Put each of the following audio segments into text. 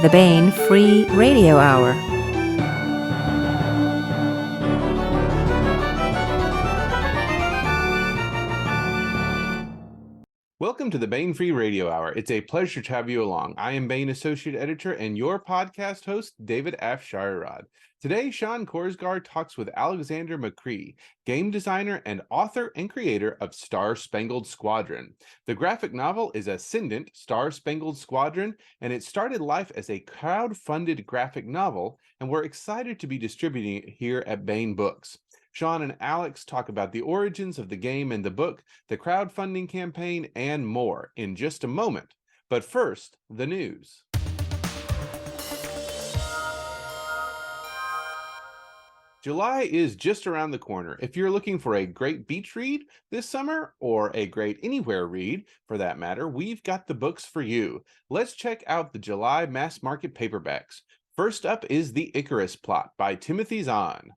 the Baen Free Radio Hour. Welcome to the Baen Free Radio Hour. It's a pleasure to have you along. I am Baen Associate Editor and your podcast host, David Afsharirad. Today, Sean Korsgaard talks with Alexander Macris, game designer and author and creator of Star-Spangled Squadron. The graphic novel is Ascendant, Star-Spangled Squadron, and it started life as a crowd-funded graphic novel, and we're excited to be distributing it here at Baen Books. Sean and Alex talk about the origins of the game and the book, the crowdfunding campaign, and more in just a moment. But first, the news. July is just around the corner. If you're looking for a great beach read this summer, or a great anywhere read for that matter, we've got the books for you. Let's check out the July mass market paperbacks. First up is The Icarus Plot by Timothy ZAHN.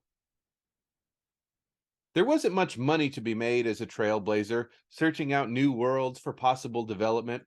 There wasn't much money to be made as a trailblazer, searching out new worlds for possible development.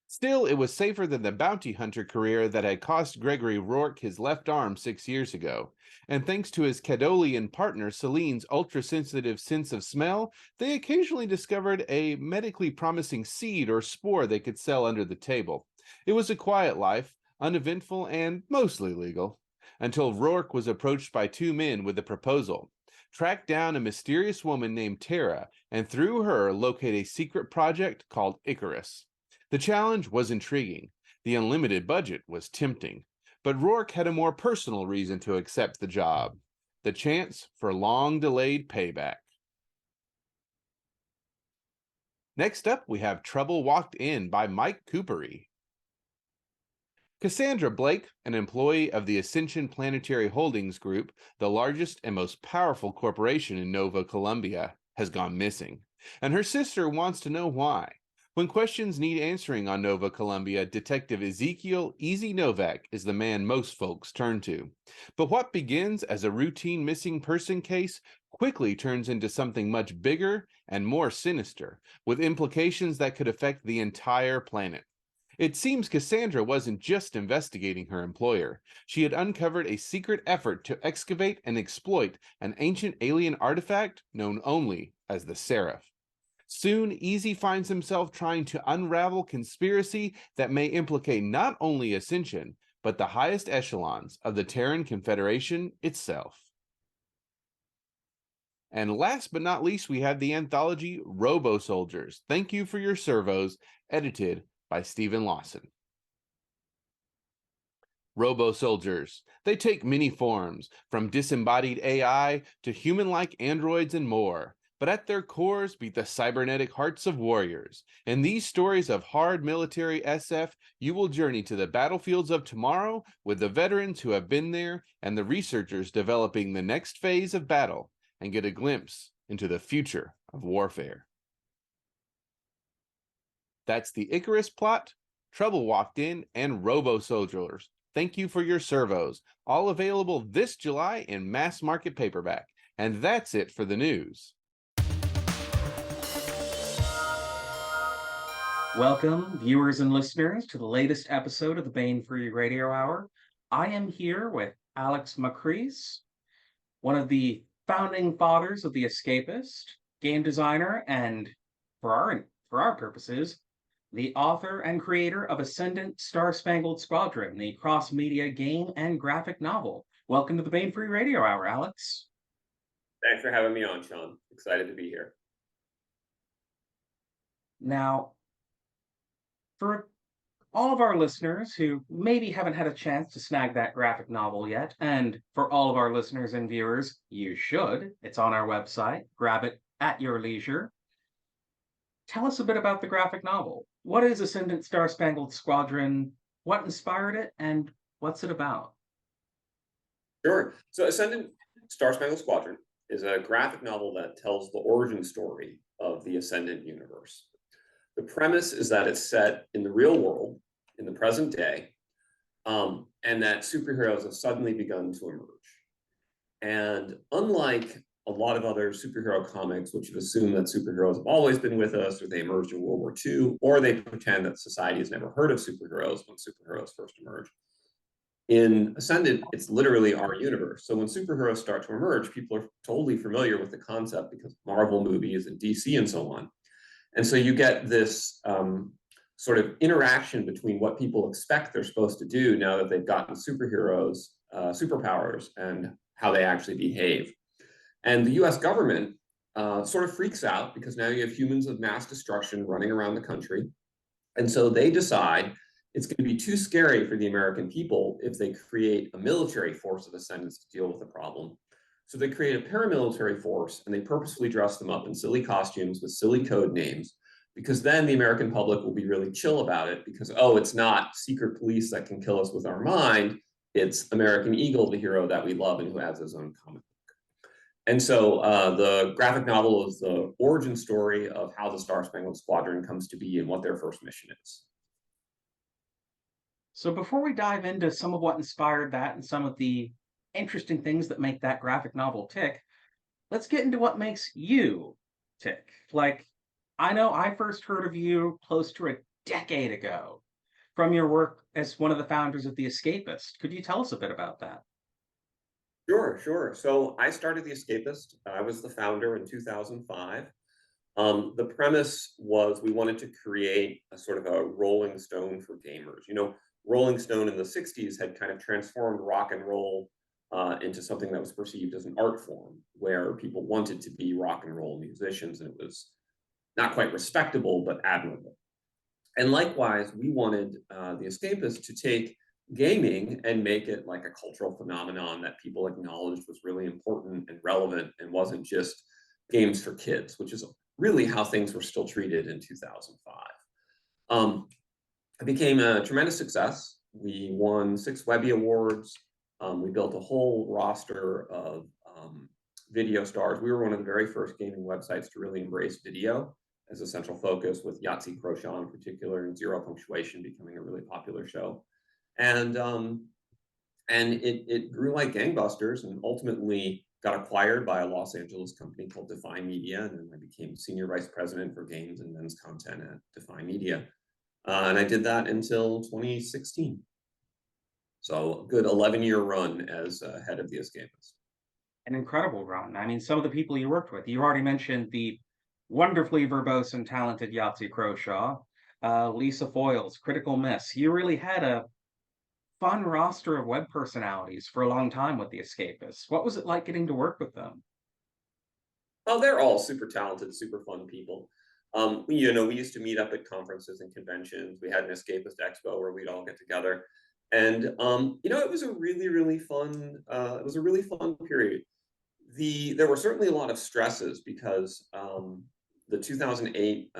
Still, it was safer than the bounty hunter career that had cost Gregory Rourke his left arm 6 years ago. And thanks to his Cadolian partner Celine's ultra-sensitive sense of smell, they occasionally discovered a medically promising seed or spore they could sell under the table. It was a quiet life, uneventful and mostly legal, until Rourke was approached by two men with a proposal. Track down a mysterious woman named Tara, and through her locate a secret project called Icarus. The challenge was intriguing. The unlimited budget was tempting. But Rourke had a more personal reason to accept the job: the chance for long-delayed payback. Next up, we have Trouble Walked In by Mike KUPARI. Cassandra Blake, an employee of the Ascension Planetary Holdings Group, the largest and most powerful corporation in Nova Columbia, has gone missing, and her sister wants to know why. When questions need answering on Nova Columbia, Detective Ezekiel Easy Novak is the man most folks turn to. But what begins as a routine missing person case quickly turns into something much bigger and more sinister, with implications that could affect the entire planet. It seems Cassandra wasn't just investigating her employer. She had uncovered a secret effort to excavate and exploit an ancient alien artifact known only as the Seraph. Soon, Easy finds himself trying to unravel conspiracy that may implicate not only Ascension, but the highest echelons of the Terran Confederation itself. And last but not least, we have the anthology Robo-Soldiers. Thank You for Your Servos, edited by Stephen Lawson. Robo-Soldiers. They take many forms, from disembodied AI to human-like androids and more. But at their cores beat the cybernetic hearts of warriors. In these stories of hard military SF, you will journey to the battlefields of tomorrow with the veterans who have been there and the researchers developing the next phase of battle, and get a glimpse into the future of warfare. That's The Icarus Plot, Trouble Walked In, and Robo-Soldiers. Thank You for Your Servos, all available this July in mass market paperback. And that's it for the news. Welcome, viewers and listeners, to the latest episode of the Baen Free Radio Hour. I am here with Alex Macris, one of the founding fathers of the Escapist, game designer, and for our purposes, the author and creator of Ascendant, Star-Spangled Squadron, the cross-media game and graphic novel. Welcome to the Baen Free Radio Hour, Alex. Thanks for having me on, Sean. Excited to be here. Now, for all of our listeners who maybe haven't had a chance to snag that graphic novel yet, and for all of our listeners and viewers, you should. It's on our website. Grab it at your leisure. Tell us a bit about the graphic novel. What is Ascendant Star-Spangled Squadron? What inspired it, and what's it about? Sure. So Ascendant Star-Spangled Squadron is a graphic novel that tells the origin story of the Ascendant universe. The premise is that it's set in the real world, in the present day, and that superheroes have suddenly begun to emerge. And unlike a lot of other superhero comics, which have assumed that superheroes have always been with us, or they emerged in World War II, or they pretend that society has never heard of superheroes when superheroes first emerged, In Ascendant, it's literally our universe. So when superheroes start to emerge, people are totally familiar with the concept because of Marvel movies and DC and so on. And so you get this sort of interaction between what people expect they're supposed to do now that they've gotten superheroes, superpowers, and how they actually behave. And the US government sort of freaks out because now you have humans of mass destruction running around the country. And so they decide it's going to be too scary for the American people if they create a military force of Ascendants to deal with the problem. So they create a paramilitary force and they purposefully dress them up in silly costumes with silly code names, because then the American public will be really chill about it because, oh, it's not secret police that can kill us with our mind. It's American Eagle, the hero that we love and who has his own comic book. And so the graphic novel is the origin story of how the Star-Spangled Squadron comes to be and what their first mission is. So before we dive into some of what inspired that and some of the interesting things that make that graphic novel tick, let's get into what makes you tick. Like, I know I first heard of you close to a decade ago from your work as one of the founders of The Escapist. Could you tell us a bit about that? Sure. So I started The Escapist. I was the founder in 2005. The premise was we wanted to create a sort of a Rolling Stone for gamers. You know, Rolling Stone in the 60s had kind of transformed rock and roll into something that was perceived as an art form, where people wanted to be rock and roll musicians, and it was not quite respectable, but admirable. And likewise, we wanted The Escapist to take gaming and make it like a cultural phenomenon that people acknowledged was really important and relevant and wasn't just games for kids, which is really how things were still treated in 2005. It became a tremendous success. We won 6 Webby Awards. We built a whole roster of video stars. We were one of the very first gaming websites to really embrace video as a central focus, with Yahtzee Croshaw in particular, and Zero Punctuation becoming a really popular show. And it grew like gangbusters and ultimately got acquired by a Los Angeles company called Defy Media. And then I became senior vice president for games and men's content at Defy Media. And I did that until 2016. So a good 11-year run as head of The Escapist. An incredible run. I mean, some of the people you worked with, you already mentioned the wonderfully verbose and talented Yahtzee Croshaw, Lisa Foyles, Critical Miss. You really had a fun roster of web personalities for a long time with The Escapists. What was it like getting to work with them? Oh, they're all super talented, super fun people. We used to meet up at conferences and conventions. We had an Escapist Expo where we'd all get together. And it was a really fun, period. There were certainly a lot of stresses because the 2008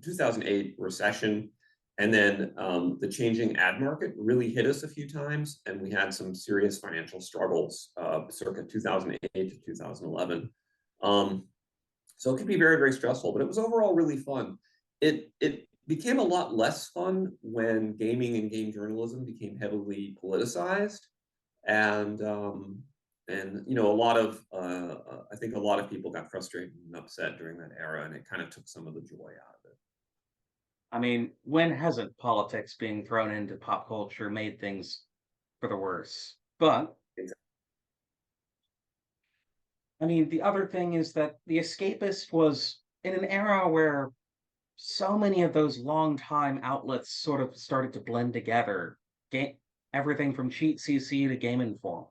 2008 recession, and then the changing ad market really hit us a few times, and we had some serious financial struggles circa 2008 to 2011. So it could be very stressful, but it was overall really fun. It became a lot less fun when gaming and game journalism became heavily politicized, and I think a lot of people got frustrated and upset during that era, and it kind of took some of the joy out of it. I mean, when hasn't politics being thrown into pop culture made things for the worse? But I mean, the other thing is that The Escapist was in an era where so many of those longtime outlets sort of started to blend together. Everything from Cheat CC to Game Inform.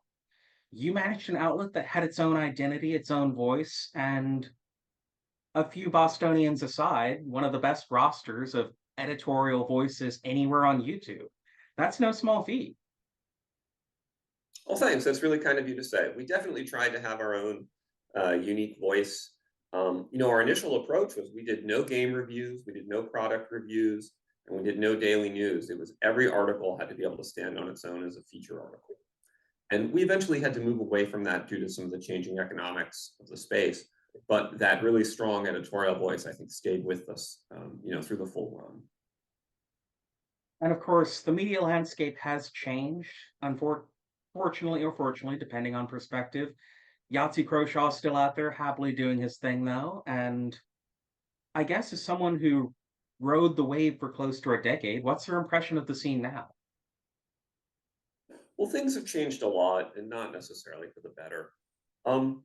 You managed an outlet that had its own identity, its own voice, and a few Bostonians aside, one of the best rosters of editorial voices anywhere on YouTube. That's no small feat. Well, thanks. That's really kind of you to say. We definitely tried to have our own unique voice. Our initial approach was we did no game reviews, we did no product reviews, and we did no daily news. It was every article had to be able to stand on its own as a feature article. And we eventually had to move away from that due to some of the changing economics of the space. But that really strong editorial voice, I think, stayed with us, through the full run. And of course, the media landscape has changed, unfortunately or fortunately, depending on perspective. Yahtzee Croshaw is still out there, happily doing his thing, though. And I guess as someone who rode the wave for close to a decade, what's your impression of the scene now? Well, things have changed a lot, and not necessarily for the better. Um,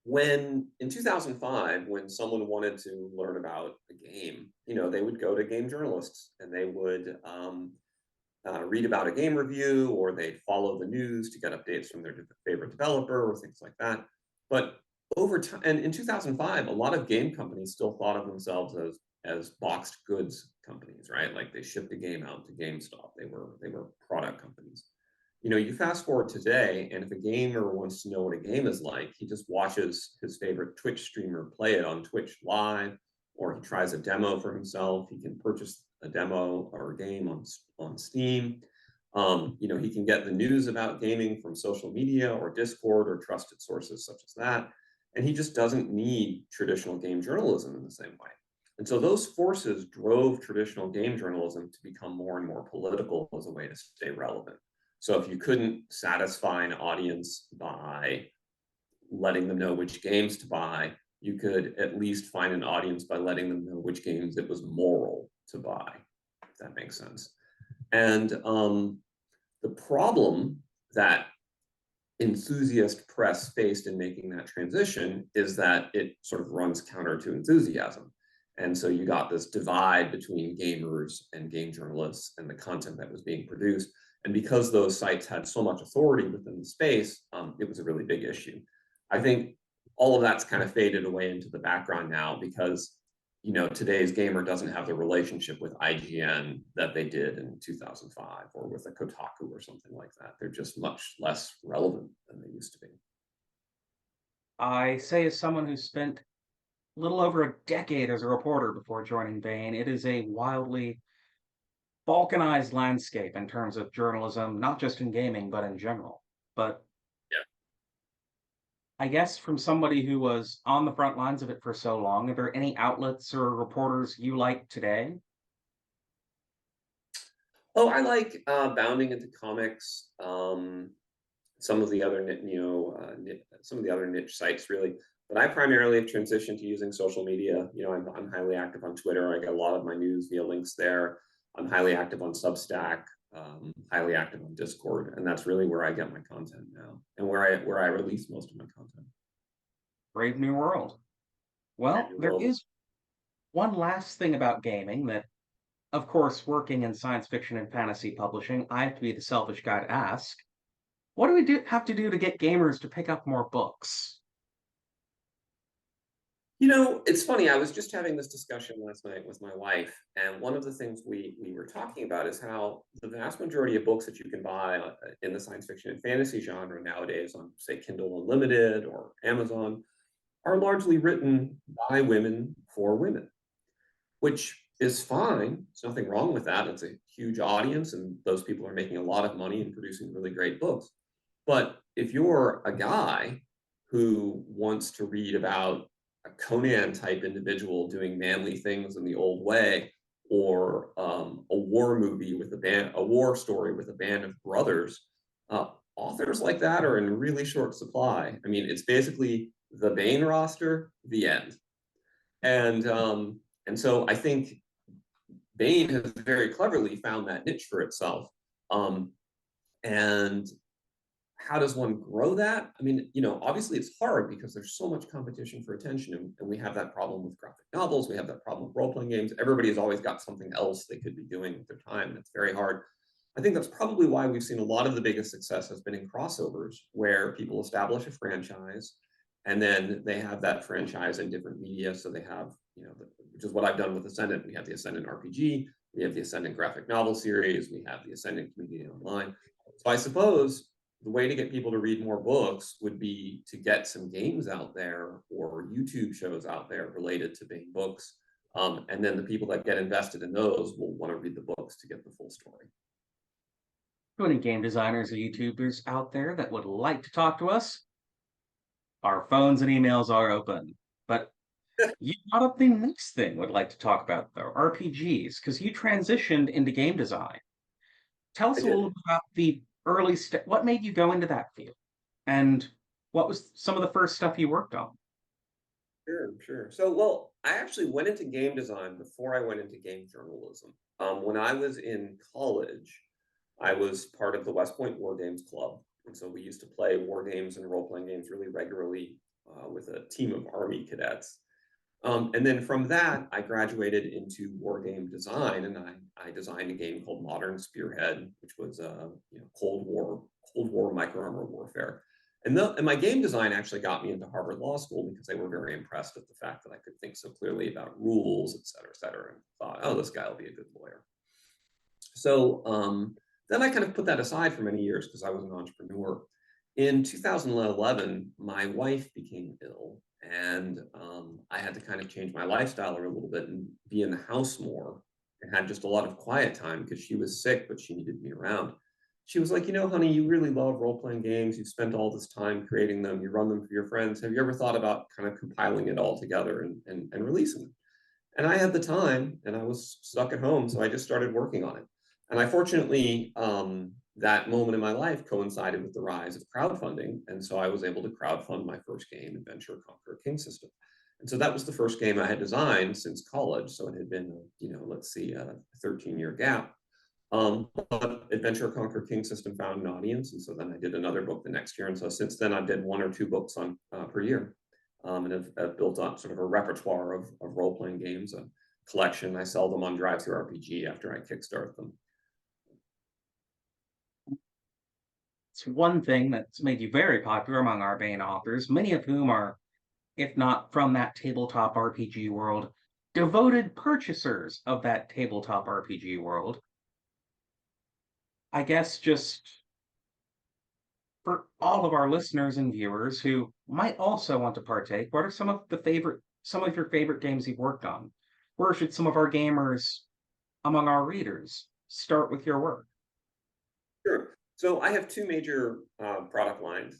when in 2005, when someone wanted to learn about a game, they would go to game journalists and they would read about a game review, or they'd follow the news to get updates from their favorite developer or things like that. But over time, and in 2005, a lot of game companies still thought of themselves as boxed goods companies, right? Like they shipped a game out to GameStop. They were product companies. You fast forward today, and if a gamer wants to know what a game is like, he just watches his favorite Twitch streamer play it on Twitch live, or he tries a demo for himself. He can purchase a demo or a game on Steam. He can get the news about gaming from social media or Discord or trusted sources such as that. And he just doesn't need traditional game journalism in the same way. And so those forces drove traditional game journalism to become more and more political as a way to stay relevant. So if you couldn't satisfy an audience by letting them know which games to buy, you could at least find an audience by letting them know which games it was moral to buy, if that makes sense. And the problem that enthusiast press faced in making that transition is that it sort of runs counter to enthusiasm. And so you got this divide between gamers and game journalists and the content that was being produced. And because those sites had so much authority within the space, it was a really big issue. I think all of that's kind of faded away into the background now because, today's gamer doesn't have the relationship with IGN that they did in 2005 or with a Kotaku or something like that. They're just much less relevant than they used to be. I say, as someone who spent a little over a decade as a reporter before joining Baen, it is a wildly balkanized landscape in terms of journalism, not just in gaming, but in general. But yeah, I guess from somebody who was on the front lines of it for so long, are there any outlets or reporters you like today? Oh, I like bounding into comics. Some of the other some of the other niche sites really. But I primarily have transitioned to using social media. I'm highly active on Twitter. I get a lot of my news via links there. I'm highly active on Substack, highly active on Discord, and that's really where I get my content now, and where I release most of my content. Brave New World. Well, there is one last thing about gaming that, of course, working in science fiction and fantasy publishing, I have to be the selfish guy to ask. What do we have to do to get gamers to pick up more books? It's funny. I was just having this discussion last night with my wife, and one of the things we were talking about is how the vast majority of books that you can buy in the science fiction and fantasy genre nowadays on, say, Kindle Unlimited or Amazon are largely written by women for women, which is fine. There's nothing wrong with that. It's a huge audience, and those people are making a lot of money and producing really great books. But if you're a guy who wants to read about a Conan type individual doing manly things in the old way, or a war movie with a war story with a band of brothers, authors like that are in really short supply. I mean, it's basically the Baen roster, the end. And so I think Baen has very cleverly found that niche for itself. And how does one grow that? I mean, obviously it's hard because there's so much competition for attention, and we have that problem with graphic novels. We have that problem with role-playing games. Everybody's always got something else they could be doing with their time, and it's very hard. I think that's probably why we've seen a lot of the biggest success has been in crossovers, where people establish a franchise, and then they have that franchise in different media. So they have, which is what I've done with Ascendant. We have the Ascendant RPG, we have the Ascendant graphic novel series, we have the Ascendant community online. So I suppose the way to get people to read more books would be to get some games out there or YouTube shows out there related to Baen books. And then the people that get invested in those will want to read the books to get the full story. Any game designers or YouTubers out there that would like to talk to us? Our phones and emails are open. But you brought up the next thing we'd like to talk about, though, RPGs, because you transitioned into game design. Tell us a little bit about the early step. What made you go into that field? And what was some of the first stuff you worked on? Sure. So, well, I actually went into game design before I went into game journalism. When I was in college, I was part of the West Point War Games Club. And so we used to play war games and role-playing games really regularly with a team of Army cadets. And then from that, I graduated into war game design, and I designed a game called Modern Spearhead, which was Cold War micro armor warfare. And my game design actually got me into Harvard Law School because they were very impressed at the fact that I could think so clearly about rules, et cetera, and thought, oh, this guy will be a good lawyer. So then I kind of put that aside for many years because I was an entrepreneur. In 2011, my wife became ill, and I had to kind of change my lifestyle a little bit and be in the house more, and had just a lot of quiet time because she was sick, but she needed me around. She was like, you know, honey, you really love role-playing games. You've spent all this time creating them. You run them for your friends. Have you ever thought about kind of compiling it all together and releasing them? And I had the time, and I was stuck at home, so I just started working on it. And I fortunately, that moment in my life coincided with the rise of crowdfunding. And so I was able to crowdfund my first game, Adventure Conquer King System. And so that was the first game I had designed since college. So it had been, let's see, a 13-year gap. But Adventure Conquer King System found an audience. And so then I did another book the next year. And so since then, I did 1 or 2 books per year. And have built up sort of a repertoire of role-playing games, a collection. I sell them on Drive-Thru-RPG after I kickstart them. It's one thing that's made you very popular among our Baen authors, many of whom are, if not from that tabletop RPG world, devoted purchasers of that tabletop RPG world. I guess just for all of our listeners and viewers who might also want to partake, what are some of your favorite games you've worked on? Where should some of our gamers among our readers start with your work? Sure. So I have 2 major product lines,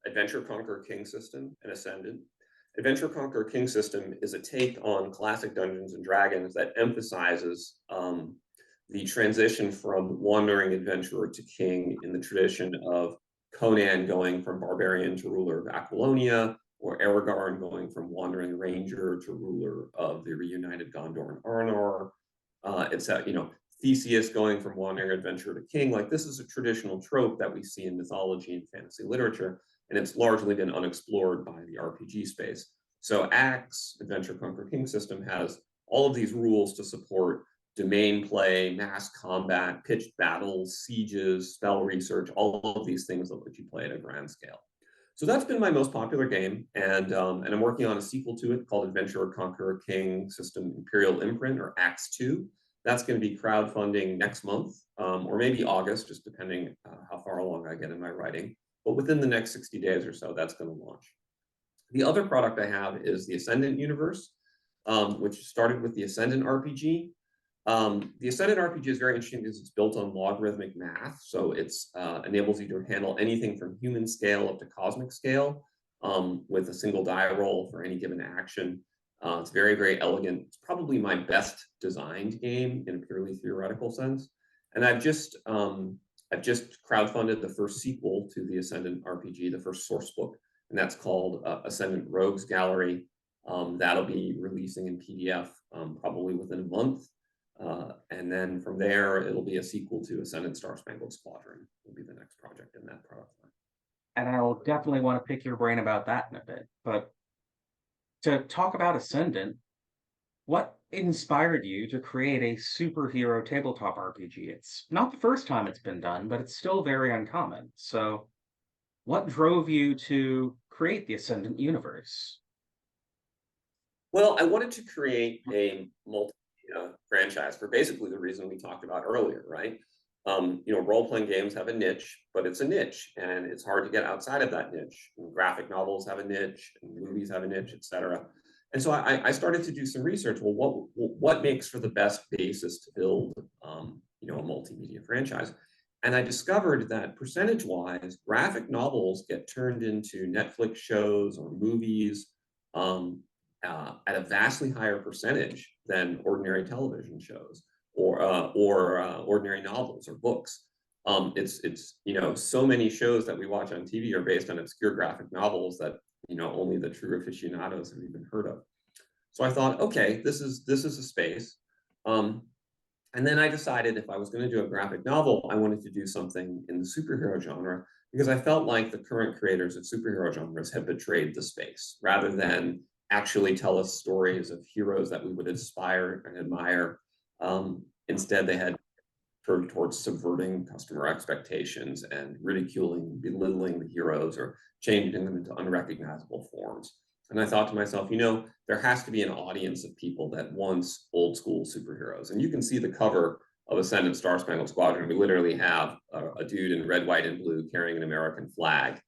Adventure Conquer King System and Ascendant. Adventure Conquer King System is a take on classic Dungeons and Dragons that emphasizes the transition from wandering adventurer to king in the tradition of Conan going from barbarian to ruler of Aquilonia, or Aragorn going from wandering ranger to ruler of the reunited Gondor and Arnor. Theseus going from wandering adventurer to king. Like, this is a traditional trope that we see in mythology and fantasy literature, and it's largely been unexplored by the RPG space. So ACT's Adventure Conquer King System has all of these rules to support domain play, mass combat, pitched battles, sieges, spell research, all of these things that let you play at a grand scale. So that's been my most popular game, and I'm working on a sequel to it called Adventure Conquer King System Imperial Imprint, or ACTS 2. That's going to be crowdfunding next month, or maybe August, just depending how far along I get in my writing. But within the next 60 days or so, that's going to launch. The other product I have is the Ascendant universe, which started with the Ascendant RPG. The Ascendant RPG is very interesting because it's built on logarithmic math. So it enables you to handle anything from human scale up to cosmic scale with a single die roll for any given action. It's very, very elegant. It's probably my best designed game in a purely theoretical sense. And I've just crowdfunded the first sequel to the Ascendant RPG, the first source book, and that's called Ascendant Rogues Gallery. That'll be releasing in PDF probably within a month. And then from there, it'll be a sequel to Ascendant Star-Spangled Squadron, will be the next project in that product line. And I will definitely want to pick your brain about that in a bit. But to talk about Ascendant, what inspired you to create a superhero tabletop RPG? It's not the first time it's been done, but it's still very uncommon. So what drove you to create the Ascendant universe? Well, I wanted to create a franchise for basically the reason we talked about earlier, right? Role-playing games have a niche, but it's a niche, and it's hard to get outside of that niche. And graphic novels have a niche, and movies have a niche, etc. And so I started to do some research. Well, what makes for the best basis to build, a multimedia franchise? And I discovered that percentage-wise, graphic novels get turned into Netflix shows or movies at a vastly higher percentage than ordinary television shows or ordinary novels or books. It's so many shows that we watch on TV are based on obscure graphic novels that only the true aficionados have even heard of. So I thought, okay, this is a space. And then I decided if I was going to do a graphic novel, I wanted to do something in the superhero genre because I felt like the current creators of superhero genres had betrayed the space rather than actually tell us stories of heroes that we would aspire and admire. Instead, they had turned towards subverting customer expectations and ridiculing, belittling the heroes or changing them into unrecognizable forms. And I thought to myself, there has to be an audience of people that wants old school superheroes. And you can see the cover of Ascendant Star-Spangled Squadron. We literally have a dude in red, white, and blue carrying an American flag,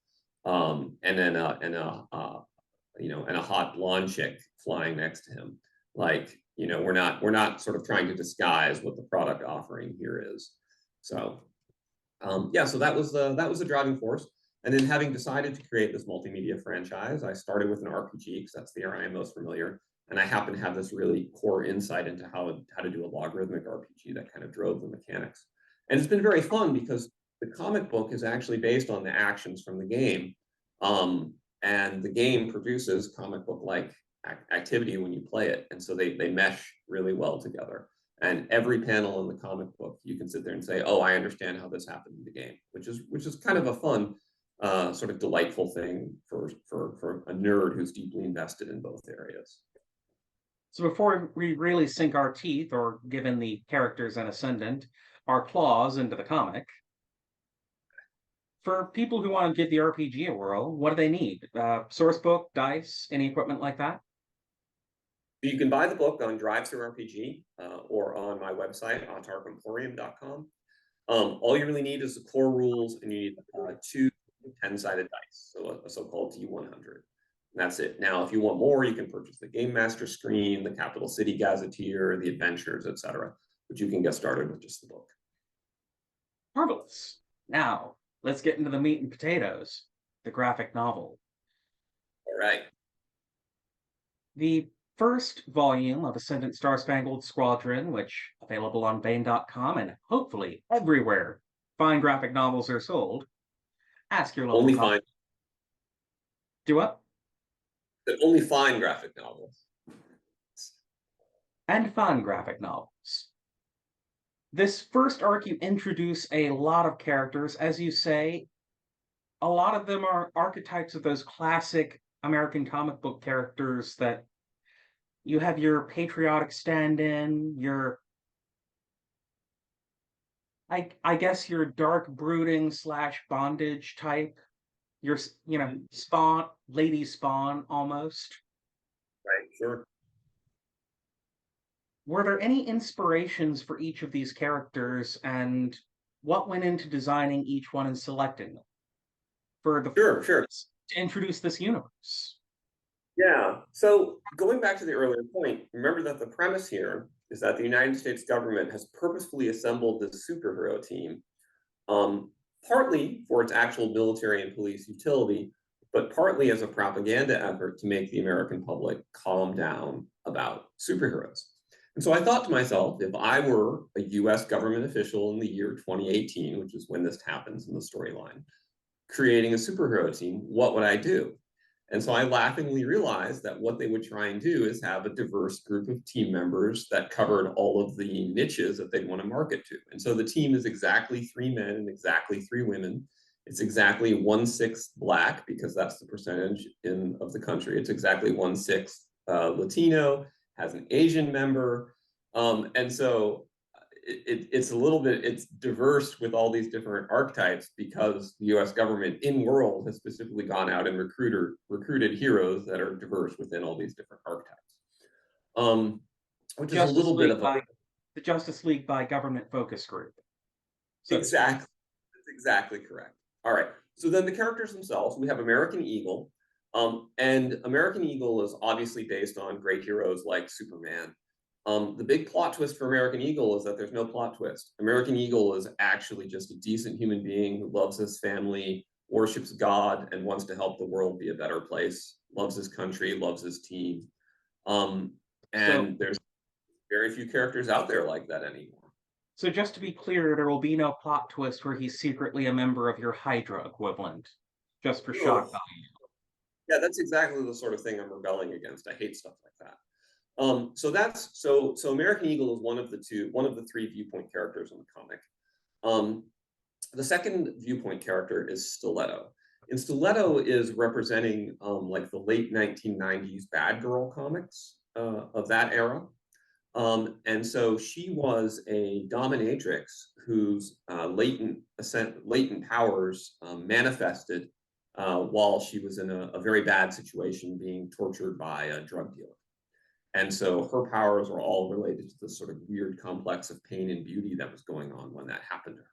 and then a hot blonde chick flying next to him. Like, we're not sort of trying to disguise what the product offering here is. So, so that was the driving force. And then having decided to create this multimedia franchise, I started with an RPG because that's the area I am most familiar. And I happen to have this really core insight into how to do a logarithmic RPG that kind of drove the mechanics. And it's been very fun because the comic book is actually based on the actions from the game. And the game produces comic book-like activity when you play it. And so they mesh really well together. And every panel in the comic book, you can sit there and say, oh, I understand how this happened in the game, which is kind of a fun, sort of delightful thing for a nerd who's deeply invested in both areas. So before we really sink our teeth, or given the characters in Ascendant, our claws into the comic, for people who want to give the RPG a whirl, what do they need? Source book, dice, any equipment like that? You can buy the book on Drive-Thru-RPG or on my website, autarkemporium.com. All you really need is the core rules, and you need 2 10-sided dice, so a so-called D100. And that's it. Now, if you want more, you can purchase the Game Master screen, the Capital City Gazetteer, the Adventures, etc. But you can get started with just the book. Marvelous. Now, let's get into the meat and potatoes, the graphic novel. All right. The first volume of Ascendant Star-Spangled Squadron, which available on Baen.com and hopefully everywhere fine graphic novels are sold. Ask your local Only fine. Do what? Only fine graphic novels. And fun graphic novels. This first arc, you introduce a lot of characters. As you say, a lot of them are archetypes of those classic American comic book characters that you have your patriotic stand-in, your, I guess your dark brooding / bondage type, your, Spawn, Lady Spawn almost. Right, sure. Were there any inspirations for each of these characters, and what went into designing each one and selecting them for the Sure. to introduce this universe? Yeah. So going back to the earlier point, remember that the premise here is that the United States government has purposefully assembled this superhero team, partly for its actual military and police utility, but partly as a propaganda effort to make the American public calm down about superheroes. And so I thought to myself, if I were a US government official in the year 2018, which is when this happens in the storyline, creating a superhero team, what would I do? And so I laughingly realized that what they would try and do is have a diverse group of team members that covered all of the niches that they'd want to market to. And so the team is exactly 3 men and exactly 3 women. It's exactly 1/6 Black, because that's the percentage of the country. It's exactly 1/6 Latino, has an Asian member. And so it's a little bit, it's diverse with all these different archetypes because the US government in world has specifically gone out and recruited heroes that are diverse within all these different archetypes. Which is a little bit of the Justice League by government focus group. So exactly. That's exactly correct. All right. So then the characters themselves, we have American Eagle. And American Eagle is obviously based on great heroes like Superman. The big plot twist for American Eagle is that there's no plot twist. American Eagle is actually just a decent human being who loves his family, worships God, and wants to help the world be a better place, loves his country, loves his team. There's very few characters out there like that anymore. So just to be clear, there will be no plot twist where he's secretly a member of your Hydra equivalent, just for shock value. Yeah, that's exactly the sort of thing I'm rebelling against. I hate stuff like that. So American Eagle is one of the three viewpoint characters in the comic. The second viewpoint character is Stiletto. And Stiletto is representing like the late 1990s bad girl comics of that era. And so she was a dominatrix whose latent powers manifested while she was in a very bad situation, being tortured by a drug dealer. And so her powers are all related to this sort of weird complex of pain and beauty that was going on when that happened to her.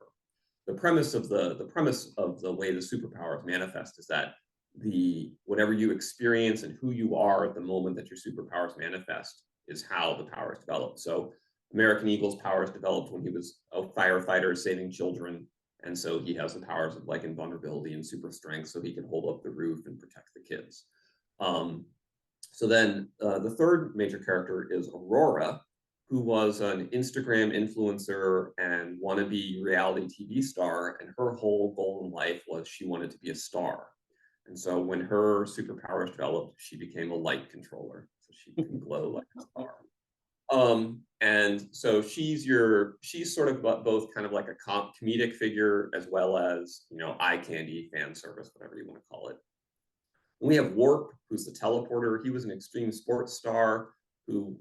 The premise of the way the superpowers manifest is that whatever you experience and who you are at the moment that your superpowers manifest is how the powers develop. So American Eagle's powers developed when he was a firefighter saving children. And so he has the powers of like invulnerability and super strength, so he can hold up the roof and protect the kids. So then the third major character is Aurora, who was an Instagram influencer and wannabe reality TV star. And her whole goal in life was she wanted to be a star. And so when her superpowers developed, she became a light controller. So she can glow like a star. And so she's sort of both kind of like a comedic figure as well as, eye candy, fan service, whatever you want to call it. We have Warp, who's the teleporter. He was an extreme sports star who,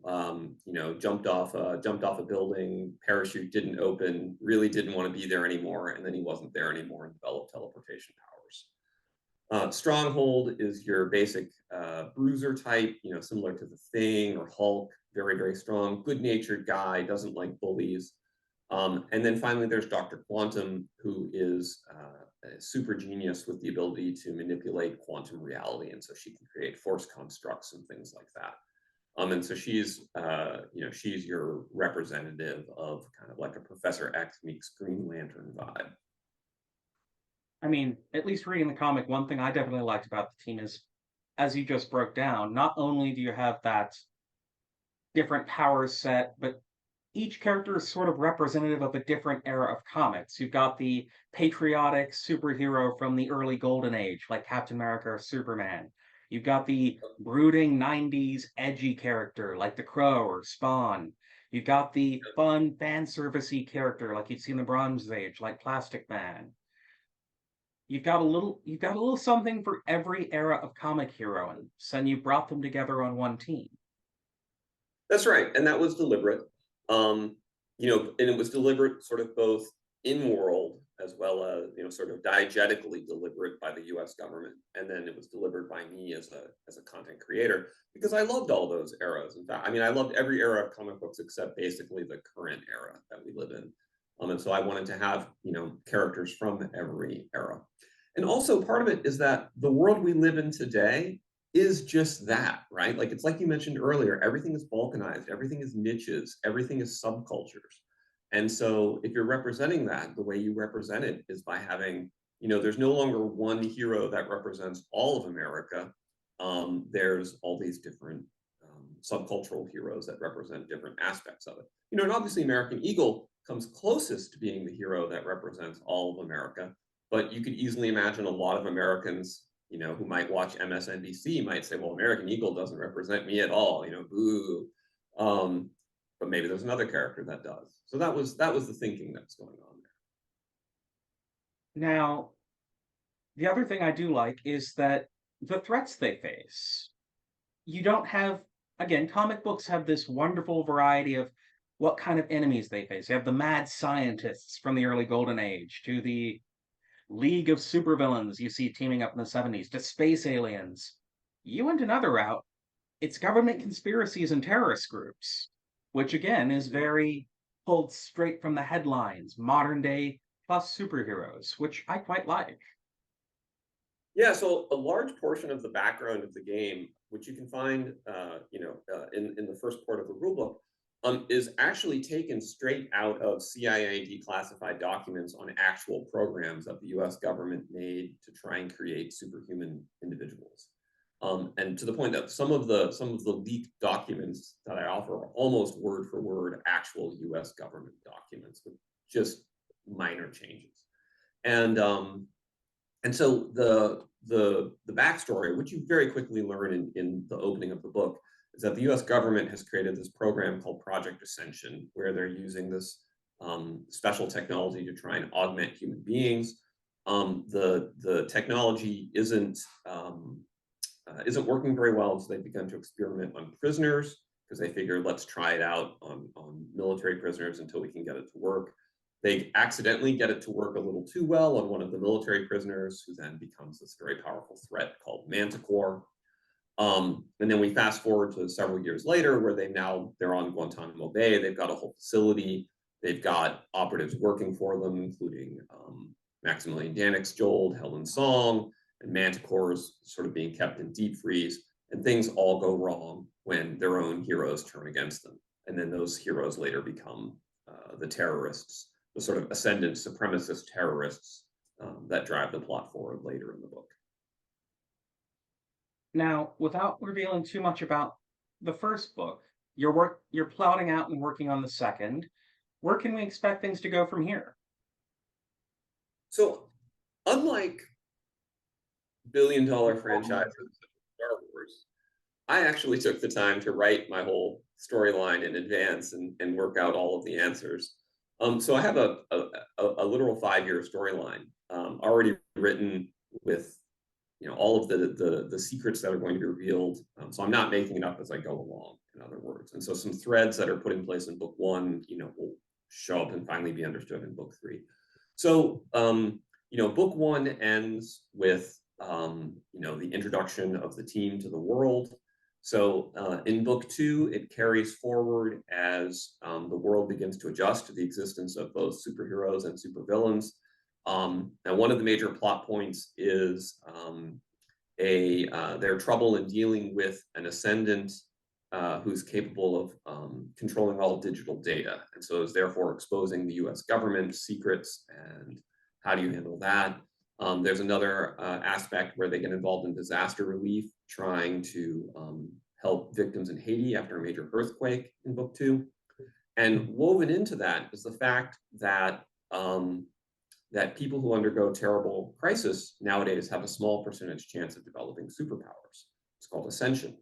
jumped off a building, parachute didn't open, really didn't want to be there anymore, and then he wasn't there anymore and developed teleportation powers. Stronghold is your basic bruiser type, similar to the Thing or Hulk, very, very strong, good-natured guy, doesn't like bullies. And then finally, there's Dr. Quantum, who is a super genius with the ability to manipulate quantum reality. And so she can create force constructs and things like that. And so she's your representative of kind of like a Professor X meets Green Lantern vibe. I mean, at least reading the comic, one thing I definitely liked about the team is, as you just broke down, not only do you have that different power set, but each character is sort of representative of a different era of comics. You've got the patriotic superhero from the early Golden Age, like Captain America or Superman. You've got the brooding 90s edgy character, like the Crow or Spawn. You've got the fun fan servicey character, like you'd see in the Bronze Age, like Plastic Man. You've got a little something for every era of comic hero, and you brought them together on one team. That's right, and that was deliberate. And it was deliberate sort of both in world as well as, sort of diegetically deliberate by the US government. And then it was delivered by me as a content creator, because I loved all those eras. In fact, I loved every era of comic books except basically the current era that we live in. And so I wanted to have, characters from every era. And also part of it is that the world we live in today is just that, right? Like, it's like you mentioned earlier, everything is balkanized, everything is niches, everything is subcultures. And so if you're representing that, the way you represent it is by having, there's no longer one hero that represents all of America. There's all these different subcultural heroes that represent different aspects of it. And obviously American Eagle comes closest to being the hero that represents all of America, but you could easily imagine a lot of Americans who might watch MSNBC might say, well, American Eagle doesn't represent me at all, boo. But maybe there's another character that does. So that was the thinking that's going on there. Now, the other thing I do like is that the threats they face, you don't have, again, comic books have this wonderful variety of what kind of enemies they face. You have the mad scientists from the early Golden Age to the League of Supervillains you see teaming up in the 70s, to space aliens. You went another route. It's government conspiracies and terrorist groups, which again is very pulled straight from the headlines, modern day plus superheroes, which I quite like. Yeah, so a large portion of the background of the game, which you can find, in the first part of the rulebook, is actually taken straight out of CIA declassified documents on actual programs that the US government made to try and create superhuman individuals. And to the point that some of the leaked documents that I offer are almost word for word actual US government documents with just minor changes. And so the backstory, which you very quickly learn in the opening of the book, is that the US government has created this program called Project Ascension, where they're using this special technology to try and augment human beings. The technology isn't working very well, so they've begun to experiment on prisoners because they figure let's try it out on military prisoners until we can get it to work. They accidentally get it to work a little too well on one of the military prisoners, who then becomes this very powerful threat called Manticore. And then we fast forward to several years later, where they're on Guantanamo Bay. They've got a whole facility. They've got operatives working for them, including Maximilian Danix-Jold, Helen Song, and Manticore's sort of being kept in deep freeze. And things all go wrong when their own heroes turn against them. And then those heroes later become the terrorists, the sort of ascendant supremacist terrorists that drive the plot forward later in the book. Now, without revealing too much about the first book, you're plotting out and working on the second. Where can we expect things to go from here? So, unlike billion-dollar franchises like Star Wars, I actually took the time to write my whole storyline in advance and work out all of the answers. So I have a literal 5-year storyline already written with all of the secrets that are going to be revealed. So I'm not making it up as I go along, in other words. And so some threads that are put in place in book 1, will show up and finally be understood in book 3. So book 1 ends with the introduction of the team to the world. So in book 2, it carries forward as the world begins to adjust to the existence of both superheroes and supervillains. And one of the major plot points is their trouble in dealing with an Ascendant who's capable of controlling all digital data, and so is therefore exposing the US government secrets. And how do you handle that? There's another aspect where they get involved in disaster relief, trying to help victims in Haiti after a major earthquake in book 2. And woven into that is the fact that that people who undergo terrible crisis nowadays have a small percentage chance of developing superpowers. It's called ascension.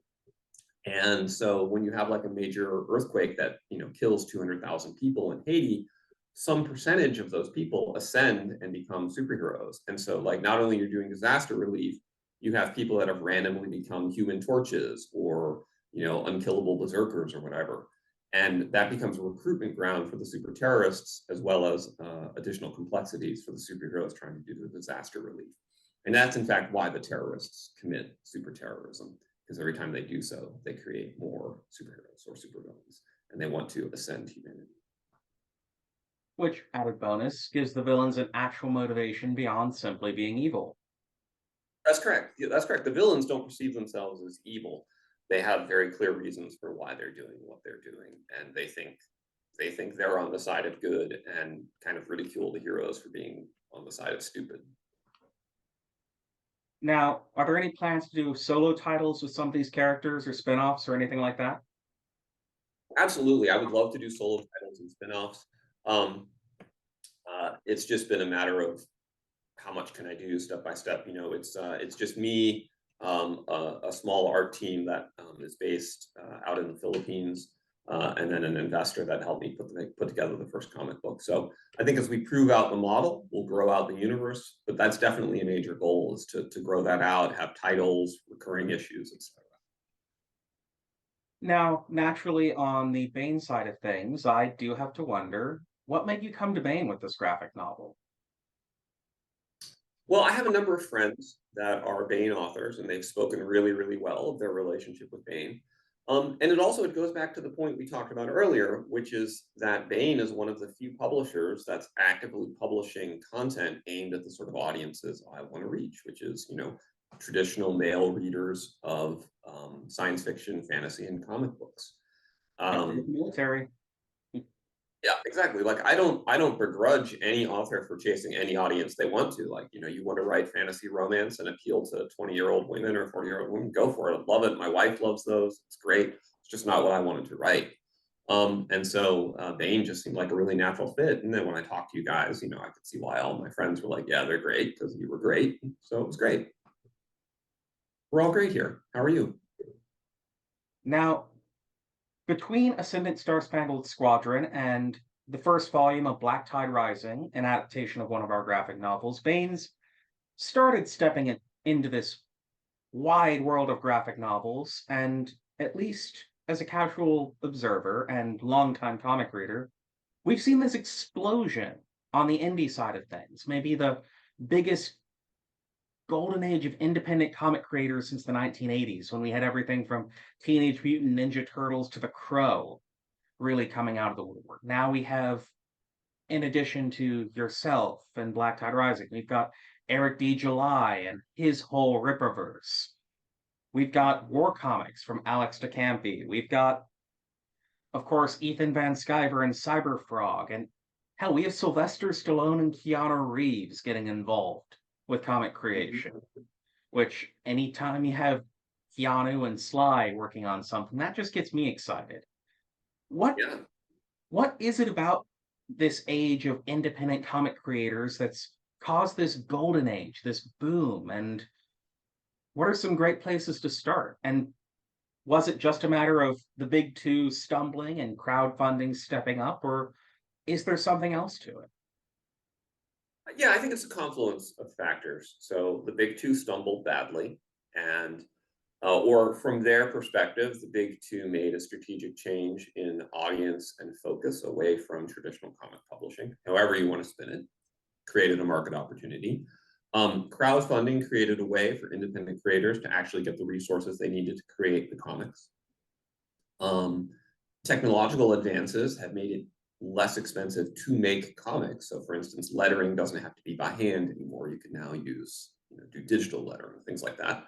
And so when you have like a major earthquake that kills 200,000 people in Haiti, some percentage of those people ascend and become superheroes. And so like not only you're doing disaster relief, you have people that have randomly become Human Torches or unkillable berserkers or whatever. And that becomes a recruitment ground for the super terrorists, as well as additional complexities for the superheroes trying to do the disaster relief. And that's in fact why the terrorists commit super terrorism, because every time they do so, they create more superheroes or supervillains, and they want to ascend humanity. Which, added bonus, gives the villains an actual motivation beyond simply being evil. That's correct. Yeah, that's correct. The villains don't perceive themselves as evil. They have very clear reasons for why they're doing what they're doing, and they think they're on the side of good and kind of ridicule the heroes for being on the side of stupid. Now, are there any plans to do solo titles with some of these characters or spin-offs or anything like that? Absolutely. I would love to do solo titles and spin-offs. It's just been a matter of how much can I do step by step. It's just me, a small art team that is based out in the Philippines, and then an investor that helped me put together the first comic book. So I think as we prove out the model, we'll grow out the universe, but that's definitely a major goal, is to grow that out, have titles, recurring issues, etc. Now, naturally, on the Baen side of things, I do have to wonder, what made you come to Baen with this graphic novel? Well, I have a number of friends that are Baen authors, and they've spoken really, really well of their relationship with Baen. And it goes back to the point we talked about earlier, which is that Baen is one of the few publishers that's actively publishing content aimed at the sort of audiences I want to reach, which is, traditional male readers of science fiction, fantasy, and comic books. Military. Yeah, exactly. Like I don't begrudge any author for chasing any audience they want to. Like, you want to write fantasy romance and appeal to 20-year-old women or 40-year-old women, go for it. I love it. My wife loves those. It's great. It's just not what I wanted to write. And so Baen just seemed like a really natural fit. And then when I talked to you guys, I could see why all my friends were like, yeah, they're great because you were great. So it was great. We're all great here. How are you? Now, between Ascendant Star-Spangled Squadron and the first volume of Black Tide Rising, an adaptation of one of our graphic novels, Baen's started stepping into this wide world of graphic novels, and at least as a casual observer and longtime comic reader, we've seen this explosion on the indie side of things. Maybe the biggest golden age of independent comic creators since the 1980s, when we had everything from Teenage Mutant Ninja Turtles to The Crow really coming out of the woodwork. Now we have, in addition to yourself and Black Tide Rising, we've got Eric D. July and his whole Rippaverse. We've got War Comics from Alex DeCampi. We've got, of course, Ethan Van Sciver and Cyberfrog. And hell, we have Sylvester Stallone and Keanu Reeves getting involved with comic creation, which anytime you have Keanu and Sly working on something, that just gets me excited. What is it about this age of independent comic creators that's caused this golden age, this boom? And what are some great places to start? And was it just a matter of the big two stumbling and crowdfunding stepping up, or is there something else to it? Yeah, I think it's a confluence of factors. So the big two stumbled badly, and or from their perspective, the big two made a strategic change in audience and focus away from traditional comic publishing, however you want to spin it, created a market opportunity. Crowdfunding created a way for independent creators to actually get the resources they needed to create the comics. Technological advances have made it less expensive to make comics. So for instance, lettering doesn't have to be by hand anymore. You can now use, do digital lettering, things like that.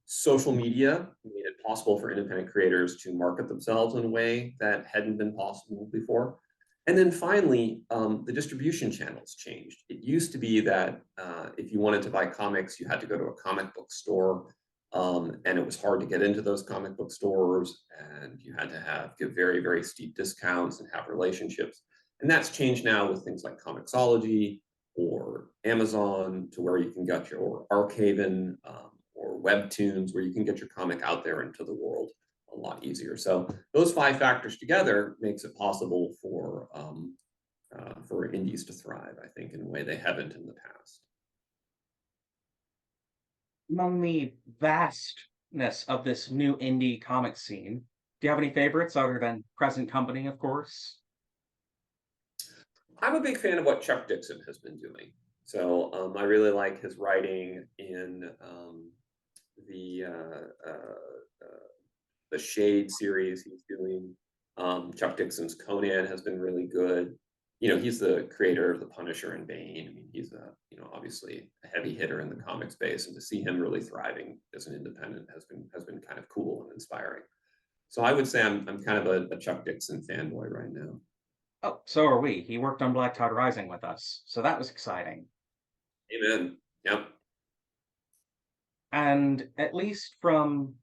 Social media made it possible for independent creators to market themselves in a way that hadn't been possible before. And then finally, the distribution channels changed. It used to be that if you wanted to buy comics, you had to go to a comic book store, and it was hard to get into those comic book stores, and you had to give very, very steep discounts and have relationships. And that's changed now with things like Comixology or Amazon, to where you can get your Archaven or Webtoons, where you can get your comic out there into the world a lot easier. So those 5 factors together makes it possible for indies to thrive, I think, in a way they haven't in the past. Among the vastness of this new indie comic scene, do you have any favorites other than Present Company, of course? I'm a big fan of what Chuck Dixon has been doing. So I really like his writing in the Shade series he's doing. Chuck Dixon's Conan has been really good. He's the creator of the Punisher and Baen. I mean, he's obviously a heavy hitter in the comic space, and to see him really thriving as an independent has been kind of cool and inspiring. So I would say I'm kind of a Chuck Dixon fanboy right now. Oh, so are we. He worked on Black Tide Rising with us, so that was exciting. Amen. Yep. And at least from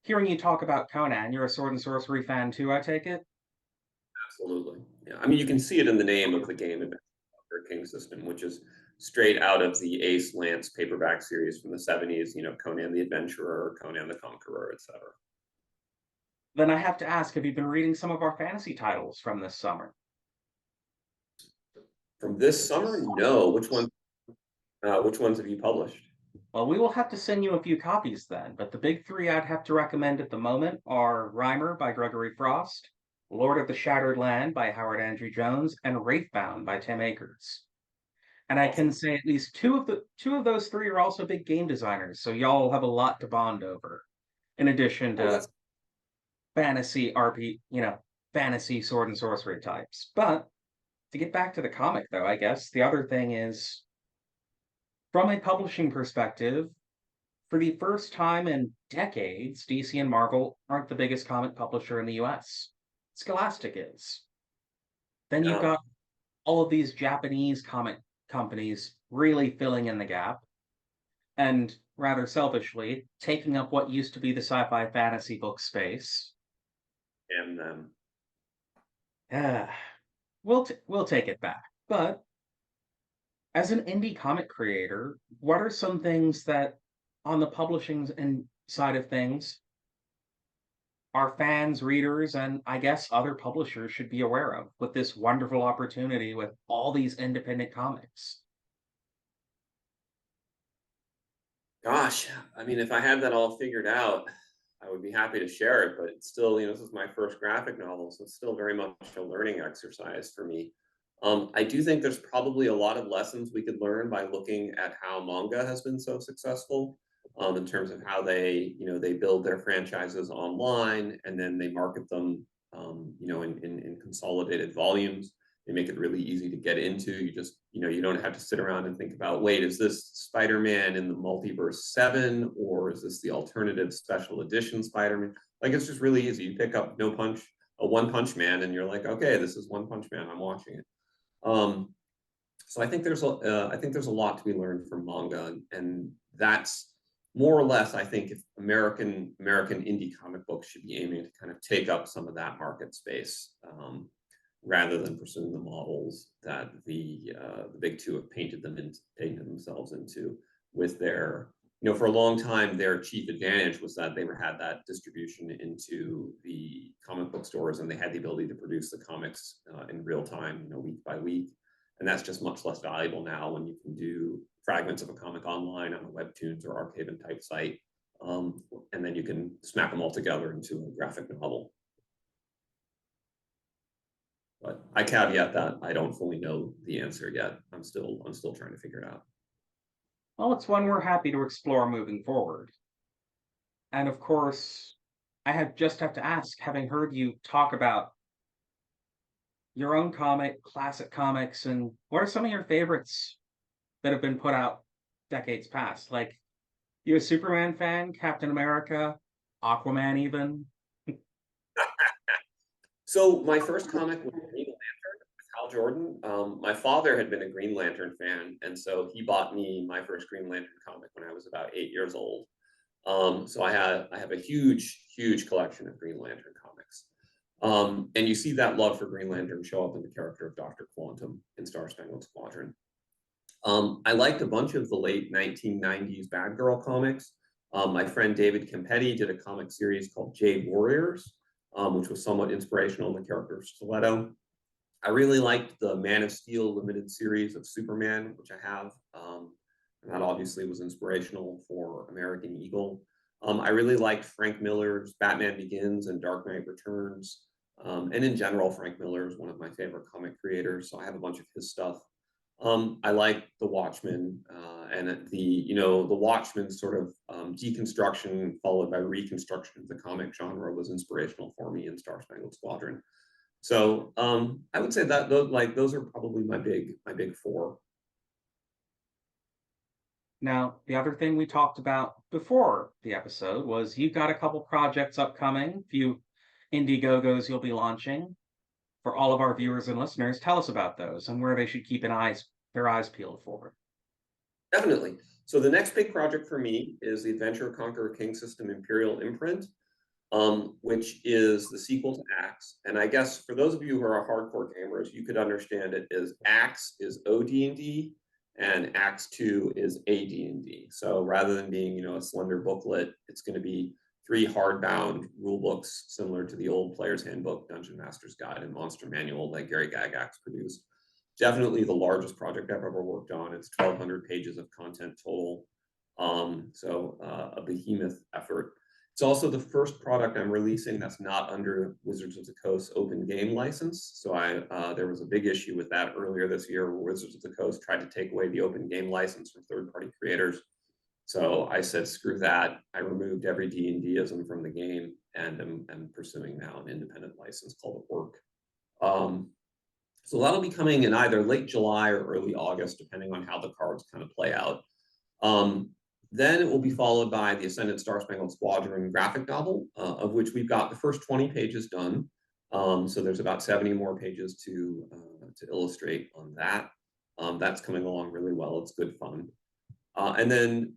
hearing you talk about Conan, you're a sword and sorcery fan too, I take it? Absolutely. Yeah. I mean, you can see it in the name of the game, Adventure King System, which is straight out of the Ace Lance paperback series from the 70s, Conan the Adventurer, Conan the Conqueror, etc. Then I have to ask, have you been reading some of our fantasy titles from this summer? From this summer? No. Which ones have you published? Well, we will have to send you a few copies then, but the big 3 I'd have to recommend at the moment are Rhymer by Gregory Frost, Lord of the Shattered Land by Howard Andrew Jones, and Wraithbound by Tim Akers. And I can say at least two of those 3 are also big game designers, so y'all have a lot to bond over, in addition to fantasy fantasy sword and sorcery types. But to get back to the comic, though, I guess the other thing is, from a publishing perspective, for the first time in decades, DC and Marvel aren't the biggest comic publisher in the US. Scholastic is. Then you've got all of these Japanese comic companies really filling in the gap, and rather selfishly taking up what used to be the sci-fi fantasy book space. And we'll take it back. But as an indie comic creator, what are some things that on the publishing and side of things our fans, readers, and I guess other publishers should be aware of with this wonderful opportunity with all these independent comics? Gosh, I mean, if I had that all figured out, I would be happy to share it, but it's still, this is my first graphic novel, so it's still very much a learning exercise for me. I do think there's probably a lot of lessons we could learn by looking at how manga has been so successful, in terms of how they build their franchises online and then they market them, in consolidated volumes. They make it really easy to get into. You don't have to sit around and think about, wait, is this Spider-Man in the Multiverse 7 or is this the alternative special edition Spider-Man? Like, it's just really easy. You pick up a One Punch Man, and you're like, okay, this is One Punch Man. I'm watching it. So I think there's a lot to be learned from manga, and that's more or less, I think, if American indie comic books should be aiming to kind of take up some of that market space, rather than pursuing the models that the big two have painted themselves into with their, for a long time, their chief advantage was that they had that distribution into the comic book stores, and they had the ability to produce the comics in real time, week by week. And that's just much less valuable now when you can do fragments of a comic online on a Webtoons or Archaven type site, and then you can smack them all together into a graphic novel. But I caveat that I don't fully know the answer yet. I'm still trying to figure it out. Well, it's one we're happy to explore moving forward. And of course, I just have to ask, having heard you talk about your own classic comics, and what are some of your favorites that have been put out decades past? Like, you a Superman fan, Captain America, Aquaman even? So my first comic was Green Lantern with Hal Jordan. My father had been a Green Lantern fan, and so he bought me my first Green Lantern comic when I was about 8 years old. So I have a huge collection of Green Lantern comics. And you see that love for Green Lantern show up in the character of Dr. Quantum in Star-Spangled Squadron. I liked a bunch of the late 1990s Bad Girl comics. My friend David Campetti did a comic series called Jade Warriors, which was somewhat inspirational in the character of Stiletto. I really liked the Man of Steel limited series of Superman, which I have. And that obviously was inspirational for American Eagle. I really liked Frank Miller's Batman Begins and Dark Knight Returns. And in general, Frank Miller is one of my favorite comic creators, so I have a bunch of his stuff. I like The Watchmen, and the Watchmen sort of deconstruction followed by reconstruction of the comic genre was inspirational for me in Star-Spangled Squadron. So I would say that those are probably my big four. Now, the other thing we talked about before the episode was you've got a couple projects upcoming, a few Indiegogos you'll be launching. For all of our viewers and listeners, tell us about those and where they should keep their eyes peeled for. Definitely. So the next big project for me is the Adventure Conquer King System Imperial imprint, which is the sequel to Axe. And I guess for those of you who are hardcore gamers, you could understand it as Axe is OD&D and Axe 2 is AD&D. So rather than being, a slender booklet, it's going to be 3 hardbound rule books similar to the old Player's Handbook, Dungeon Master's Guide, and Monster Manual that Gary Gygax produced. Definitely the largest project I've ever worked on. It's 1,200 pages of content total. So a behemoth effort. It's also the first product I'm releasing that's not under Wizards of the Coast open game license. So there was a big issue with that earlier this year where Wizards of the Coast tried to take away the open game license from third-party creators. So I said, screw that. I removed every D&D-ism from the game and am pursuing now an independent license called Work. So that'll be coming in either late July or early August, depending on how the cards kind of play out. Then it will be followed by the Ascendant Star-Spangled Squadron graphic novel, of which we've got the first 20 pages done. So there's about 70 more pages to illustrate on that. That's coming along really well. It's good fun. And then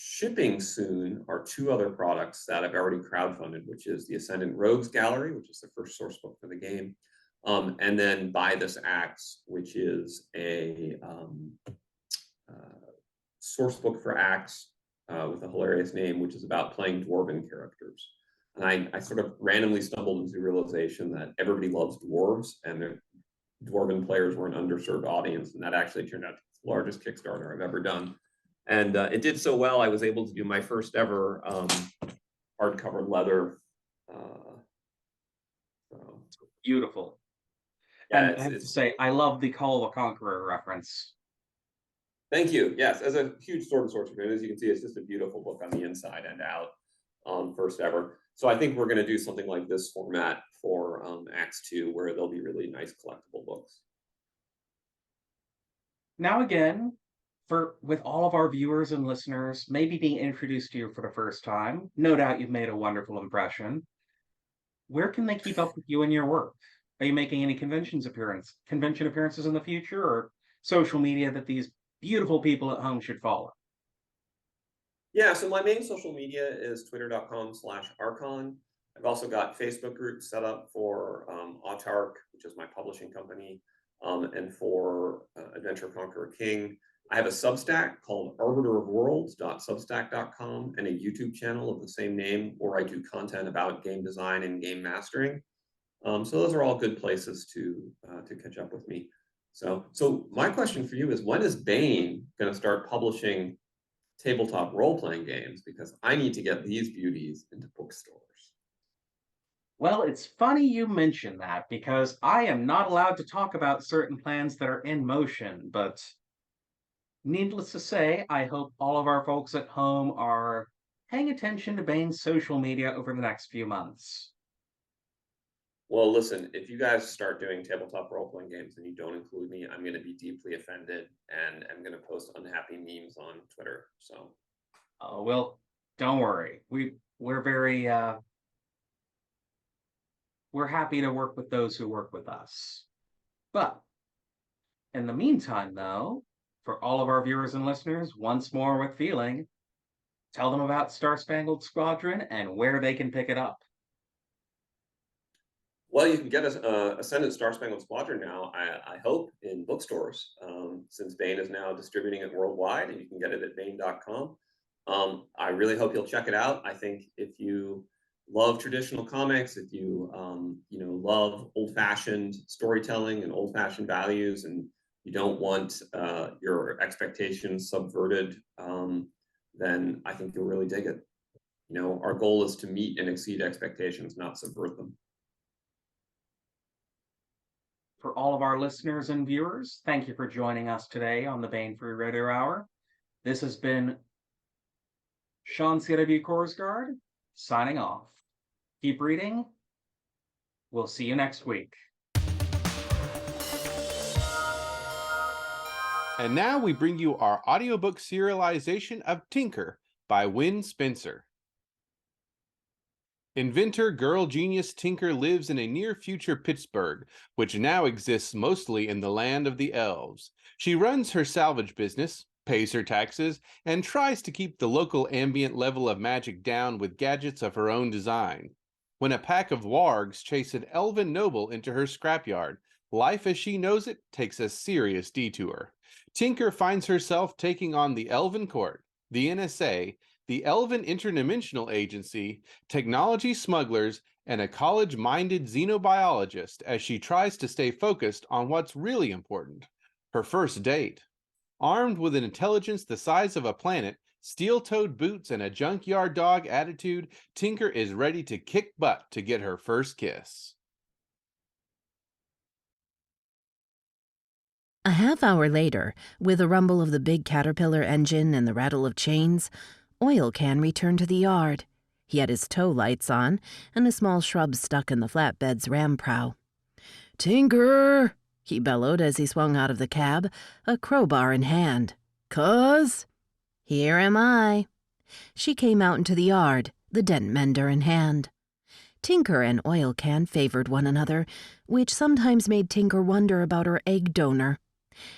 shipping soon are 2 other products that I've already crowdfunded, which is the Ascendant Rogues Gallery, which is the first source book for the game, and then Buy This Axe, which is a source book for Axe with a hilarious name, which is about playing dwarven characters. And I sort of randomly stumbled into the realization that everybody loves dwarves, and the dwarven players were an underserved audience, and that actually turned out to be the largest Kickstarter I've ever done. And it did so well, I was able to do my first ever hardcover leather. So. Beautiful. Yeah, And I have to say, I love the Call of the Conqueror reference. Thank you. Yes, as a huge Sword and Sorcery fan, as you can see, it's just a beautiful book on the inside and out. First ever. So I think we're going to do something like this format for Acts 2, where there'll be really nice collectible books. Now again, with all of our viewers and listeners, maybe being introduced to you for the first time, no doubt you've made a wonderful impression. Where can they keep up with you and your work? Are you making any convention appearances in the future, or social media that these beautiful people at home should follow? Yeah, so my main social media is twitter.com/Archon. I've also got Facebook groups set up for Autark, which is my publishing company, and for Adventure Conqueror King. I have a Substack called arbiterofworlds.substack.com and a YouTube channel of the same name where I do content about game design and game mastering. So those are all good places to catch up with me. So my question for you is, when is Baen going to start publishing tabletop role-playing games? Because I need to get these beauties into bookstores. Well, it's funny you mention that, because I am not allowed to talk about certain plans that are in motion, but needless to say, I hope all of our folks at home are paying attention to Baen's social media over the next few months. Well, listen, if you guys start doing tabletop role-playing games and you don't include me, I'm going to be deeply offended, and I'm going to post unhappy memes on Twitter. So, oh well, don't worry. We're very we're happy to work with those who work with us. But in the meantime, though, for all of our viewers and listeners, once more with feeling, tell them about Star-Spangled Squadron and where they can pick it up. well, you can get Ascendant Star-Spangled Squadron now, I hope, in bookstores, since Baen is now distributing it worldwide, and you can get it at Baen.com. I really hope you'll check it out. I think if you love traditional comics, if you love old-fashioned storytelling and old-fashioned values, and you don't want your expectations subverted, then I think you'll really dig it. Our goal is to meet and exceed expectations, not subvert them. For all of our listeners and viewers, thank you for joining us today on the Baen Free Radio Hour. This has been Sean CW Korsgaard signing off. Keep reading. We'll see you next week. And now we bring you our audiobook serialization of Tinker by Wen Spencer. Inventor girl genius Tinker lives in a near-future Pittsburgh, which now exists mostly in the land of the elves. She runs her salvage business, pays her taxes, and tries to keep the local ambient level of magic down with gadgets of her own design. When a pack of wargs chase an elven noble into her scrapyard, life as she knows it takes a serious detour. Tinker finds herself taking on the Elven Court, the NSA, the Elven Interdimensional Agency, technology smugglers, and a college-minded xenobiologist as she tries to stay focused on what's really important, her first date. Armed with an intelligence the size of a planet, steel-toed boots, and a junkyard dog attitude, Tinker is ready to kick butt to get her first kiss. A half hour later, with a rumble of the big caterpillar engine and the rattle of chains, Oil Can returned to the yard. He had his tow lights on and a small shrub stuck in the flatbed's ram prow. "Tinker!" he bellowed as he swung out of the cab, a crowbar in hand. "Cuz?" "Here am I." She came out into the yard, the dent mender in hand. Tinker and Oil Can favored one another, which sometimes made Tinker wonder about her egg donor.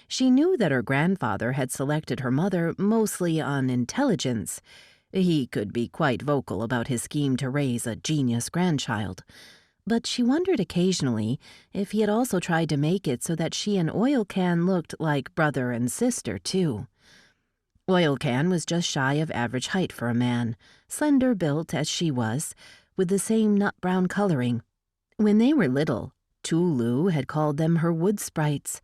She knew that her grandfather had selected her mother mostly on intelligence. He could be quite vocal about his scheme to raise a genius grandchild. But she wondered occasionally if he had also tried to make it so that she and Oil Can looked like brother and sister, too. Oil Can was just shy of average height for a man, slender built as she was, with the same nut brown coloring. When they were little, Tulu had called them her wood sprites.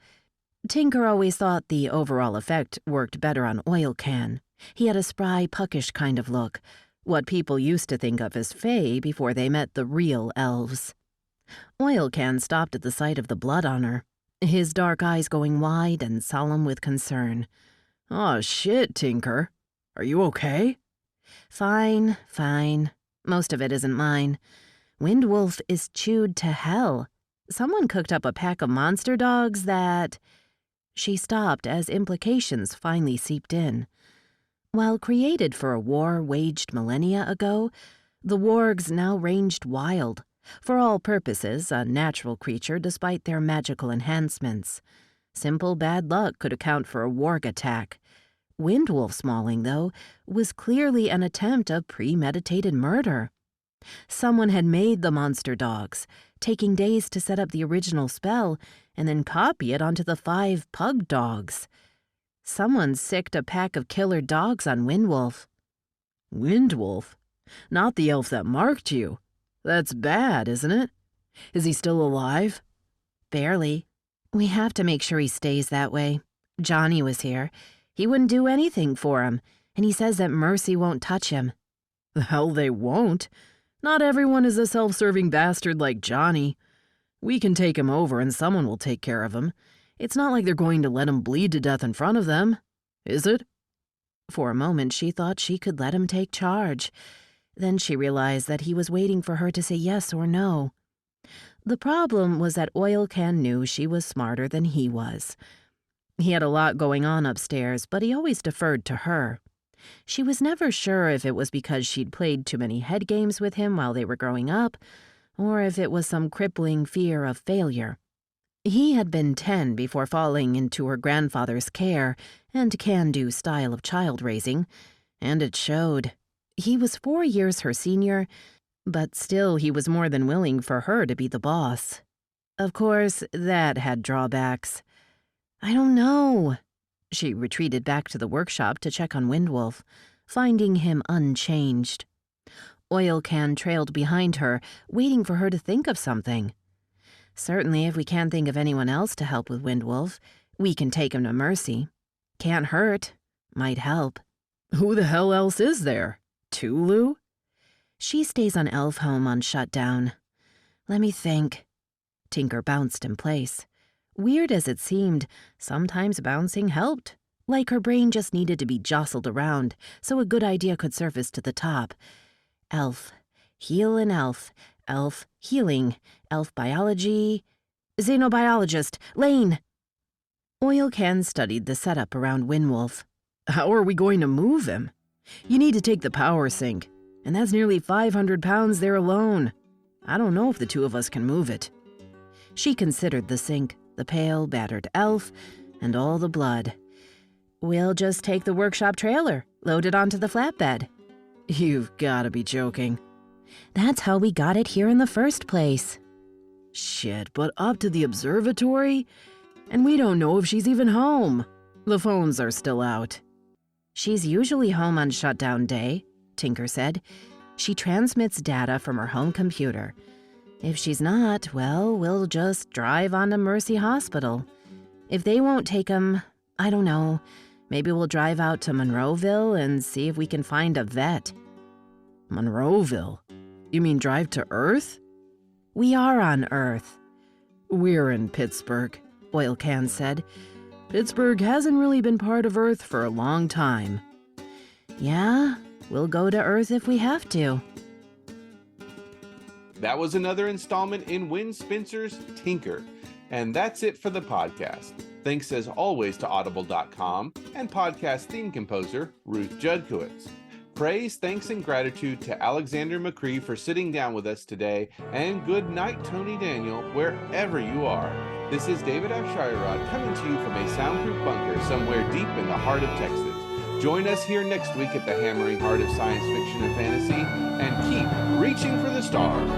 Tinker always thought the overall effect worked better on Oil Can. He had a spry, puckish kind of look, what people used to think of as fae before they met the real elves. Oil Can stopped at the sight of the blood on her, his dark eyes going wide and solemn with concern. "Aw, shit, Tinker. Are you okay?" Fine. Most of it isn't mine. Windwolf is chewed to hell. Someone cooked up a pack of monster dogs that... She stopped as implications finally seeped in. While created for a war waged millennia ago, the wargs now ranged wild, for all purposes a natural creature despite their magical enhancements. Simple bad luck could account for a warg attack. Windwolf's mauling, though, was clearly an attempt of premeditated murder. Someone had made the monster dogs, taking days to set up the original spell and then copy it onto the 5 pug dogs. Someone sicked a pack of killer dogs on Windwolf. Windwolf? Not the elf that marked you. That's bad, isn't it? Is he still alive? Barely. We have to make sure he stays that way. Johnny was here. He wouldn't do anything for him, and he says that Mercy won't touch him. The hell they won't. Not everyone is a self-serving bastard like Johnny. We can take him over and someone will take care of him. It's not like they're going to let him bleed to death in front of them, is it? For a moment she thought she could let him take charge. Then she realized that he was waiting for her to say yes or no. The problem was that Oil Can knew she was smarter than he was. He had a lot going on upstairs, but he always deferred to her. She was never sure if it was because she'd played too many head games with him while they were growing up, or if it was some crippling fear of failure. He had been 10 before falling into her grandfather's care and can-do style of child-raising, and it showed. He was 4 years her senior, but still he was more than willing for her to be the boss. Of course, that had drawbacks. I don't know. She retreated back to the workshop to check on Windwolf, finding him unchanged. Oil Can trailed behind her, waiting for her to think of something. Certainly, if we can't think of anyone else to help with Windwolf, we can take him to Mercy. Can't hurt. Might help. Who the hell else is there? Tulu? She stays on Elf Home on shutdown. Let me think. Tinker bounced in place. Weird as it seemed, sometimes bouncing helped. Like her brain just needed to be jostled around so a good idea could surface to the top. Elf. Heal an elf. Elf healing. Elf biology. Xenobiologist. Lane. Oil Can studied the setup around Windwolf. How are we going to move him? You need to take the power sink, and that's nearly 500 pounds there alone. I don't know if the two of us can move it. She considered the sink, the pale, battered elf, and all the blood. We'll just take the workshop trailer, load it onto the flatbed. You've got to be joking. That's how we got it here in the first place. Shit, but up to the observatory? And we don't know if she's even home. The phones are still out. She's usually home on shutdown day, Tinker said. She transmits data from her home computer. If she's not, well, we'll just drive on to Mercy Hospital. If they won't take him, I don't know. Maybe we'll drive out to Monroeville and see if we can find a vet. Monroeville? You mean drive to Earth? We are on Earth. We're in Pittsburgh, Oil Can said. Pittsburgh hasn't really been part of Earth for a long time. Yeah, we'll go to Earth if we have to. That was another installment in Wen Spencer's Tinker. And that's it for the podcast. Thanks as always to Audible.com and podcast theme composer Ruth Judkowitz. Praise, thanks, and gratitude to Alexander Macris for sitting down with us today, and good night, Tony Daniel, wherever you are. This is David Afsharirad coming to you from a soundproof bunker somewhere deep in the heart of Texas. Join us here next week at the hammering heart of science fiction and fantasy, and keep reaching for the stars.